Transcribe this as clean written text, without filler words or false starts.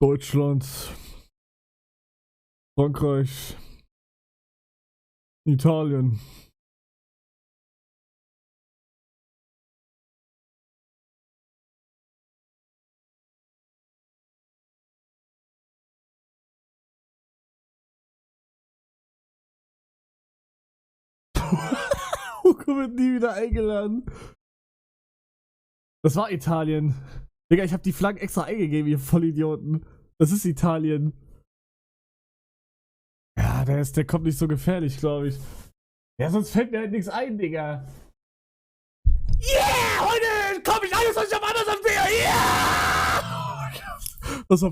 Deutschland, Frankreich, Italien. Hugo wird nie wieder eingeladen. Das war Italien. Digga, ich hab die Flaggen extra eingegeben, ihr Vollidioten. Das ist Italien. Ja, der kommt nicht so gefährlich, glaube ich. Ja, sonst fällt mir halt nichts ein, Digga. Yeah! Heute komm ich alles, was ich am anderen sehe! Yeah! Das war